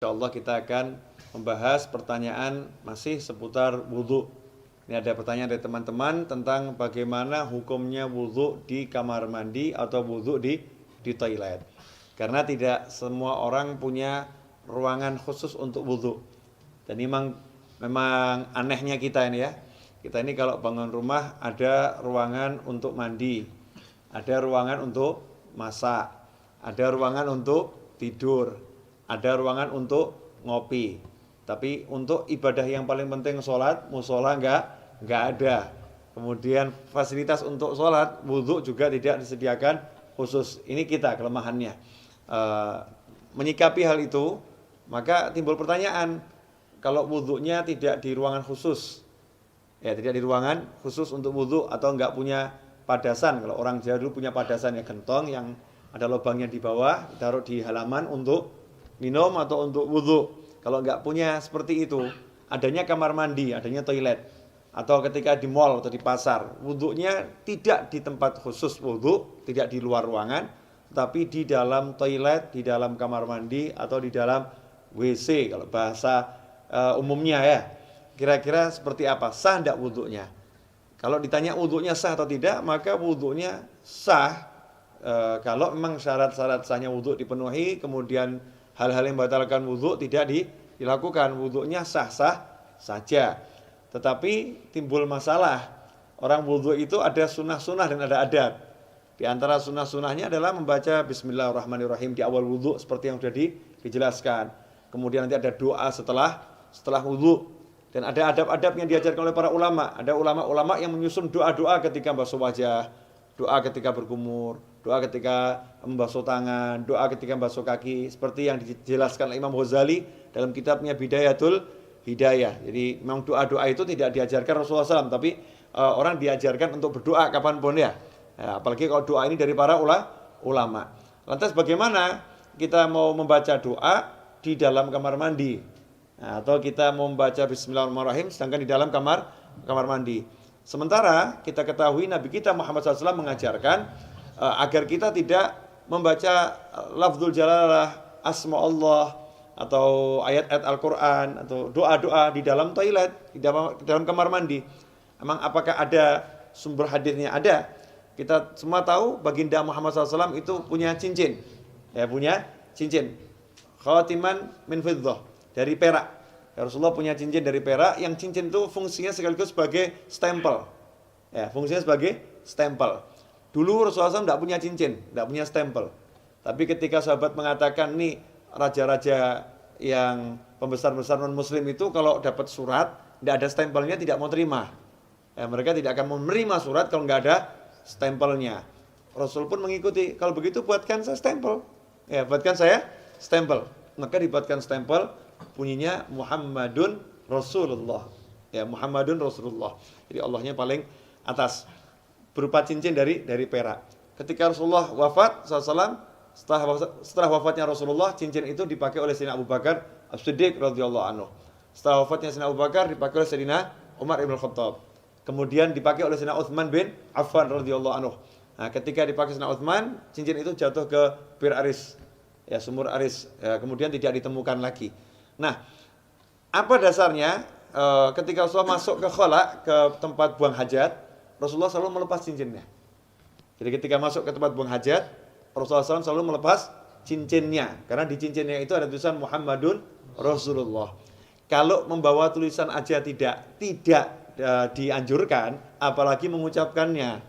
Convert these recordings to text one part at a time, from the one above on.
Insyaallah kita akan membahas pertanyaan masih seputar wudhu. Ini ada pertanyaan dari teman-teman tentang bagaimana hukumnya wudhu di kamar mandi atau wudhu di toilet. Karena tidak semua orang punya ruangan khusus untuk wudhu. Dan memang anehnya kita ini ya. Kita ini kalau bangun rumah ada ruangan untuk mandi, ada ruangan untuk masak, ada ruangan untuk tidur, ada ruangan untuk ngopi. Tapi untuk ibadah yang paling penting sholat, musola enggak ada. Kemudian fasilitas untuk sholat, wudhu juga tidak disediakan khusus. Ini kita kelemahannya. Menyikapi hal itu, maka timbul pertanyaan, kalau wudhunya tidak di ruangan khusus, ya tidak di ruangan khusus untuk wudhu atau enggak punya padasan. Kalau orang Jawa dulu punya padasan ya, gentong yang ada lubangnya di bawah, taruh di halaman untuk minum atau untuk wudhu. Kalau enggak punya seperti itu, adanya kamar mandi, adanya toilet, atau ketika di mall atau di pasar, wudhunya tidak di tempat khusus wudhu, tidak di luar ruangan, tapi di dalam toilet, di dalam kamar mandi, atau di dalam WC kalau bahasa umumnya ya. Kira-kira seperti apa? Sah enggak wudhunya? Kalau ditanya wudhunya sah atau tidak, maka wudhunya sah kalau memang syarat-syarat sahnya wudhu dipenuhi, kemudian hal-hal yang membatalkan wudhu tidak dilakukan, wudhunya sah-sah saja. Tetapi timbul masalah, orang wudhu itu ada sunnah-sunnah dan ada adab. Di antara sunnah-sunnahnya adalah membaca Bismillahirrahmanirrahim di awal wudhu seperti yang sudah dijelaskan. Kemudian nanti ada doa setelah wudhu. Dan ada adab-adab yang diajarkan oleh para ulama. Ada ulama-ulama yang menyusun doa-doa ketika basuh wajah, doa ketika berkumur, doa ketika membasuh tangan, doa ketika membasuh kaki, seperti yang dijelaskan oleh Imam Ghazali dalam kitabnya Bidayatul Hidayah. Jadi memang doa-doa itu tidak diajarkan Rasulullah SAW, tapi orang diajarkan untuk berdoa kapanpun ya. Apalagi kalau doa ini dari para ulama. Lantas bagaimana kita mau membaca doa di dalam kamar mandi? Atau kita mau membaca Bismillahirrahmanirrahim sedangkan di dalam kamar mandi. Sementara kita ketahui Nabi kita Muhammad SAW mengajarkan agar kita tidak membaca lafzul jalalah, asma Allah, atau ayat-ayat Al-Quran, atau doa-doa di dalam toilet, di dalam kamar mandi. Emang apakah ada sumber hadisnya? Ada. Kita semua tahu baginda Muhammad SAW itu punya cincin. Ya, punya cincin. Khatiman min fiddah, dari perak. Ya, Rasulullah punya cincin dari perak, yang cincin itu fungsinya sekaligus sebagai stempel. Ya, fungsinya sebagai stempel. Dulu Rasulullah SAW tidak punya cincin, tidak punya stempel. Tapi ketika sahabat mengatakan, nih raja-raja yang pembesar-besar non-muslim itu kalau dapat surat, tidak ada stempelnya tidak mau terima. Ya, mereka tidak akan menerima surat kalau nggak ada stempelnya. Rasul pun mengikuti, kalau begitu buatkan saya stempel. Ya, buatkan saya stempel. Maka dibuatkan stempel, bunyinya Muhammadun Rasulullah. Ya, Muhammadun Rasulullah. Jadi Allahnya paling atas, berupa cincin dari perak. Ketika Rasulullah wafat SAW, setelah wafatnya Rasulullah, cincin itu dipakai oleh Sayyidina Abu Bakar As-Siddiq radhiyallahu anhu. Setelah wafatnya Sayyidina Abu Bakar dipakai oleh Sayyidina Umar ibn Khattab. Kemudian dipakai oleh Sayyidina Utsman bin Affan radhiyallahu anhu. Nah, ketika dipakai Sayyidina Utsman, cincin itu jatuh ke Bir Aris, ya, sumur Aris, ya, kemudian tidak ditemukan lagi. Nah, apa dasarnya? Ketika Rasulullah masuk ke khala, ke tempat buang hajat, Rasulullah selalu melepas cincinnya. Jadi ketika masuk ke tempat buang hajat, Rasulullah SAW selalu melepas cincinnya, karena di cincinnya itu ada tulisan Muhammadun Rasulullah. Kalau membawa tulisan aja tidak dianjurkan, apalagi mengucapkannya.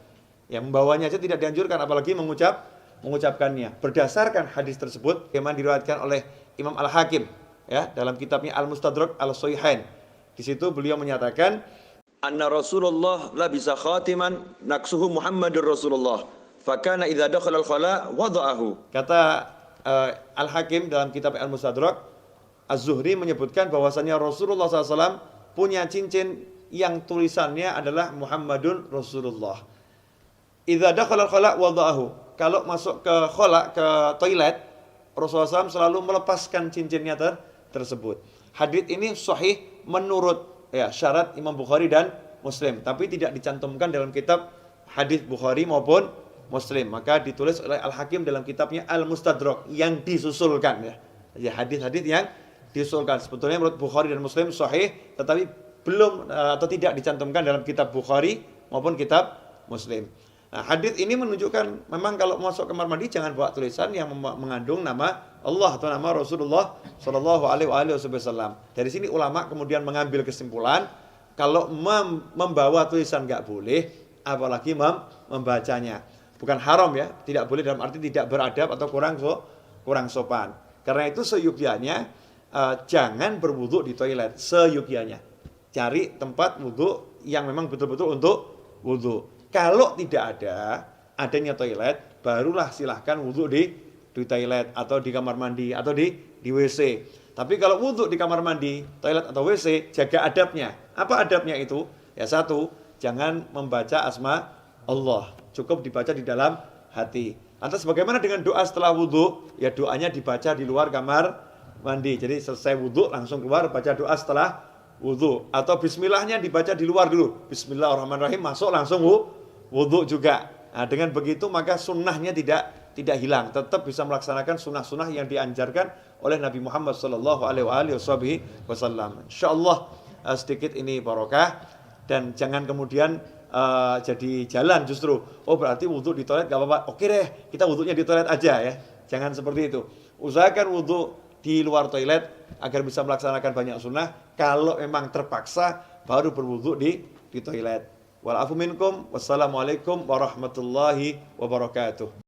Ya, membawanya aja tidak dianjurkan, apalagi mengucapkannya. Berdasarkan hadis tersebut, yang diriwayatkan oleh Imam Al-Hakim, ya, dalam kitabnya Al-Mustadrak Al-Sahihain. Di situ beliau menyatakan, anna Rasulullah labisa khatiman naksuhu Muhammadur Rasulullah, fakana idza dakhala al-khala wada'ahu. Kata Al-Hakim dalam kitab Al-Mustadrak, Az-Zuhri menyebutkan bahwasanya Rasulullah SAW punya cincin yang tulisannya adalah Muhammadun Rasulullah. Idza dakhala al-khala wada'ahu. Kalau masuk ke khala, ke toilet, Rasulullah SAW selalu melepaskan cincinnya tersebut. Hadits ini sahih menurut syarat Imam Bukhari dan Muslim, tapi tidak dicantumkan dalam kitab hadis Bukhari maupun Muslim. Maka ditulis oleh Al-Hakim dalam kitabnya Al-Mustadrak yang disusulkan, ya hadis-hadis yang diusulkan. Sebetulnya menurut Bukhari dan Muslim sahih, tetapi belum atau tidak dicantumkan dalam kitab Bukhari maupun kitab Muslim. Nah, hadis ini menunjukkan memang kalau masuk kamar mandi jangan bawa tulisan yang mengandung nama Allah atau nama Rasulullah Shallallahu Alaihi Wasallam. Dari sini ulama kemudian mengambil kesimpulan kalau membawa tulisan nggak boleh, apalagi membacanya. Bukan haram ya, tidak boleh dalam arti tidak beradab atau kurang sopan. Karena itu seyukyanya jangan berwudu di toilet, seyukyanya. Cari tempat wudu yang memang betul-betul untuk wudu. Kalau tidak adanya toilet, barulah silahkan wudu di toilet atau di kamar mandi atau di WC. Tapi kalau wudu di kamar mandi, toilet atau WC, jaga adabnya. Apa adabnya itu? Ya satu, jangan membaca asma Allah. Cukup dibaca di dalam hati. Lantas bagaimana dengan doa setelah wudu? Ya doanya dibaca di luar kamar mandi. Jadi selesai wudu langsung keluar baca doa setelah wudu. Atau bismillahnya dibaca di luar dulu. Bismillahirrahmanirrahim, masuk langsung wudu juga. Nah, dengan begitu maka sunnahnya tidak hilang, tetap bisa melaksanakan sunnah-sunnah yang dianjarkan oleh Nabi Muhammad Sallallahu Alaihi Wasallam. Insyaallah sedikit ini barokah dan jangan kemudian jadi jalan justru. Oh berarti wudu di toilet gak apa-apa. Oke deh, kita wudunya di toilet aja ya. Jangan seperti itu. Usahakan wudu di luar toilet agar bisa melaksanakan banyak sunnah. Kalau memang terpaksa baru berwudu di toilet. Wal afu minkum. Wassalamualaikum warahmatullahi wabarakatuh.